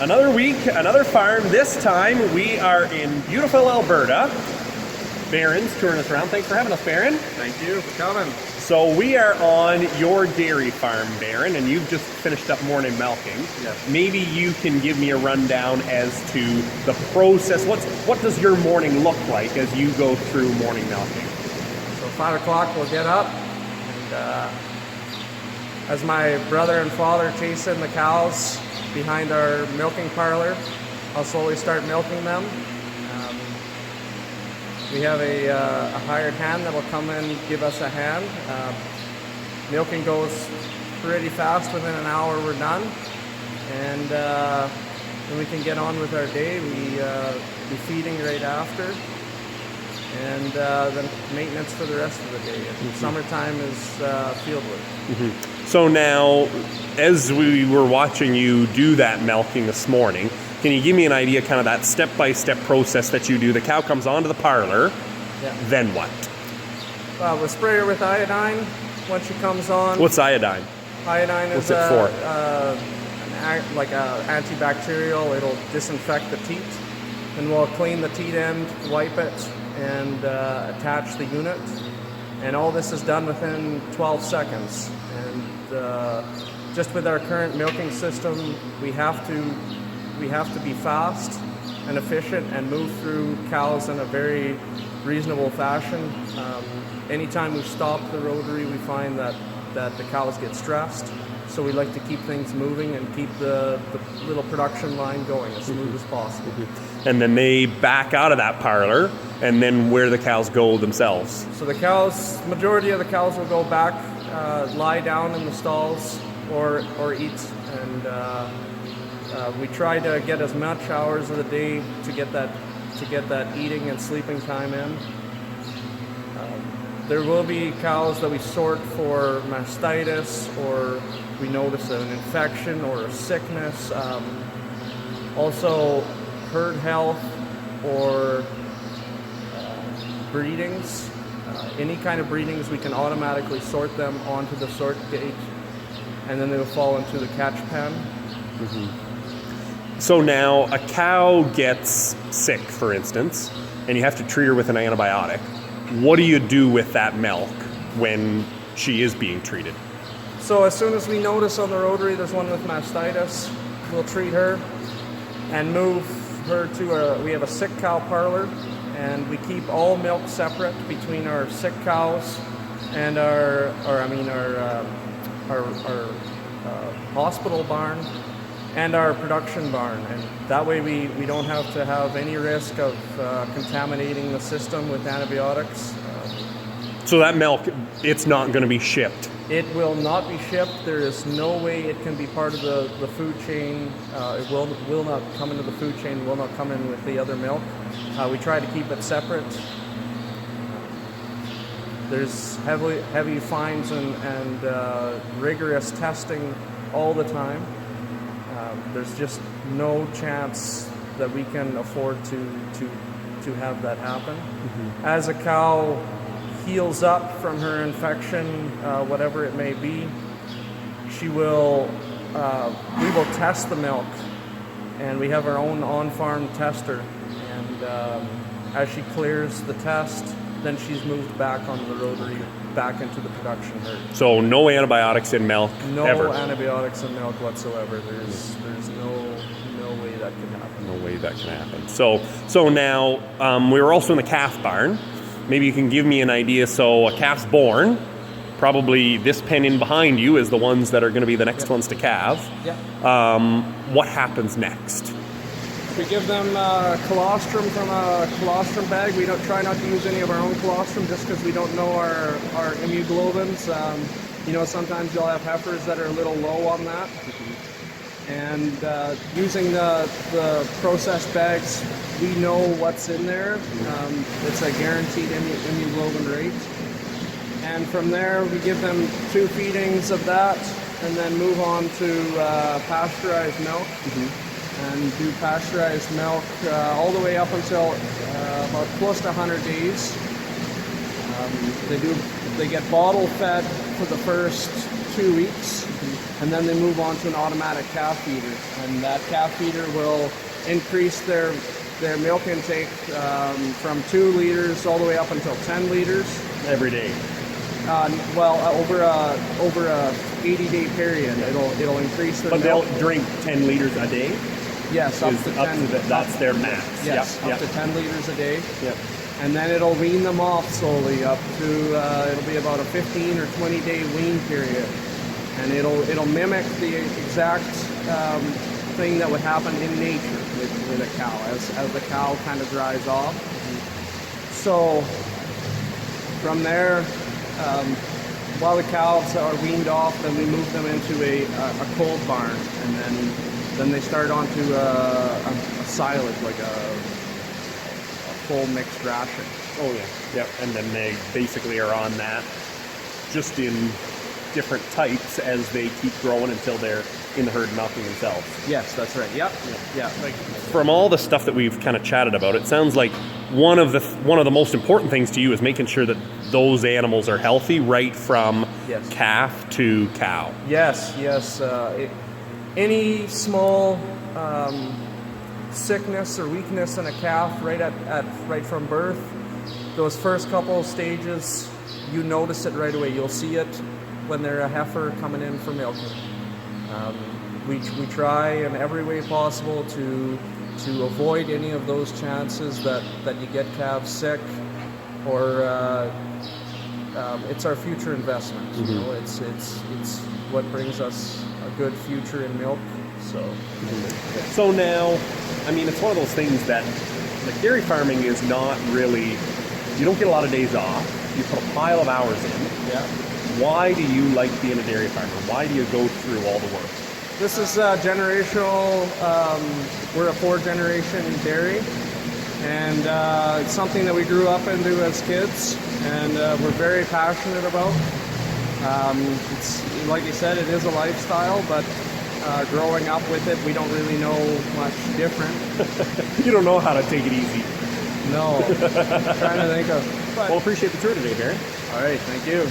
Another week, another farm. This time we are in beautiful Alberta. Barron's touring us around. Thanks for having us, Barron. Thank you for coming. So we are on your dairy farm, Barron, and you've just finished up morning milking. Yes. Maybe you can give me a rundown as to the process. What does your morning look like as you go through morning milking? So 5 o'clock we'll get up, and as my brother and father chase in the cows behind our milking parlor, I'll slowly start milking them. We have a hired hand that will come in and give us a hand. Milking goes pretty fast. Within an hour we're done, and then we can get on with our day. We be feeding right after, and then maintenance for the rest of the day. And summertime is field work. So now, as we were watching you do that milking this morning, can you give me an idea, kind of that step-by-step process that you do? The cow comes onto the parlor, then what? We'll spray her with iodine once she comes on. What's iodine? Iodine What's is it for? like an antibacterial. It'll disinfect the teat, and we'll clean the teat end, wipe it, and attach the unit. And all this is done within 12 seconds. And just with our current milking system, we have to be fast and efficient and move through cows in a very reasonable fashion. Anytime we stop the rotary, we find that the cows get stressed. So we like to keep things moving and keep the little production line going as smooth as possible. And then they back out of that parlor, and then where the cows go themselves? So the cows, majority of the cows will go back, lie down in the stalls or eat, and we try to get as much hours of the day to get that eating and sleeping time in. There will be cows that we sort for mastitis, or we notice an infection or a sickness. Also herd health or breedings. Any kind of breedings, we can automatically sort them onto the sort gate, and then they will fall into the catch pen. So now a cow gets sick, for instance, and you have to treat her with an antibiotic. What do you do with that milk when she is being treated? So as soon as we notice on the rotary there's one with mastitis, we'll treat her and move her to we have a sick cow parlor, and we keep all milk separate between our sick cows and our hospital barn and our production barn, and that way we don't have to have any risk of contaminating the system with antibiotics. So that milk, it's not going to be shipped? It will not be shipped. There is no way it can be part of the food chain. It will not come into the food chain, will not come in with the other milk. We try to keep it separate. There's heavy fines and rigorous testing all the time. There's just no chance that we can afford to have that happen. As a cow heals up from her infection, whatever it may be, we will test the milk, and we have our own on-farm tester, and as she clears the test, then she's moved back onto the rotary, back into the production herd. So no antibiotics in milk, no ever? No antibiotics in milk whatsoever. There's no way that can happen. No way that can happen. So now, we were also in the calf barn. Maybe you can give me an idea. So a calf's born. Probably this pen in behind you is the ones that are going to be the next ones to calve. What happens next? We give them colostrum from a colostrum bag. We don't try not to use any of our own colostrum just because we don't know our immunoglobulins. Sometimes you'll have heifers that are a little low on that. And using the processed bags, we know what's in there. It's a guaranteed immunoglobulin rate. And from there, we give them 2 feedings of that, and then move on to pasteurized milk. And do pasteurized milk all the way up until about close to 100 days. They get bottle fed for the first 2 weeks, and then they move on to an automatic calf feeder, and that calf feeder will increase their milk intake from 2 liters all the way up until 10 liters every day. Over a 80-day period, it'll increase their But milk. they'll drink 10 liters a day. Yes, up to 10. That's their max. Yes, Yep. up to 10 liters a day. Yep. And then it'll wean them off slowly up to it'll be about a 15 or 20-day wean period, and it'll mimic the exact thing that would happen in nature with a cow as the cow kind of dries off. So from there, while the calves are weaned off, then we move them into a cold barn, and then they start onto a silage, like a full mixed ration. Oh yeah. Yep. And then they basically are on that, just in different types as they keep growing until they're in the herd milking themselves. Yes, that's right. Yep. Yeah. Like, from all the stuff that we've kind of chatted about, it sounds like one of the most important things to you is making sure that those animals are healthy right from Yes. calf to cow. Yes. Any small sickness or weakness in a calf right from birth, those first couple of stages, you notice it right away. You'll see it when they're a heifer coming in for milking. We try in every way possible to avoid any of those chances that you get calves sick, or it's our future investment. Mm-hmm. You know, it's what brings us a good future in milk. So now, I mean, it's one of those things that, like, dairy farming is not really, you don't get a lot of days off. You put a pile of hours in. Yeah. Why do you like being a dairy farmer? Why do you go through all the work? This is generational. We're a 4th-generation dairy, and it's something that we grew up into as kids, and we're very passionate about. It's, like you said, it is a lifestyle, but growing up with it, we don't really know much different. You don't know how to take it easy. No. Trying to think of. But, Well, appreciate the tour today, Barry. all right, thank you.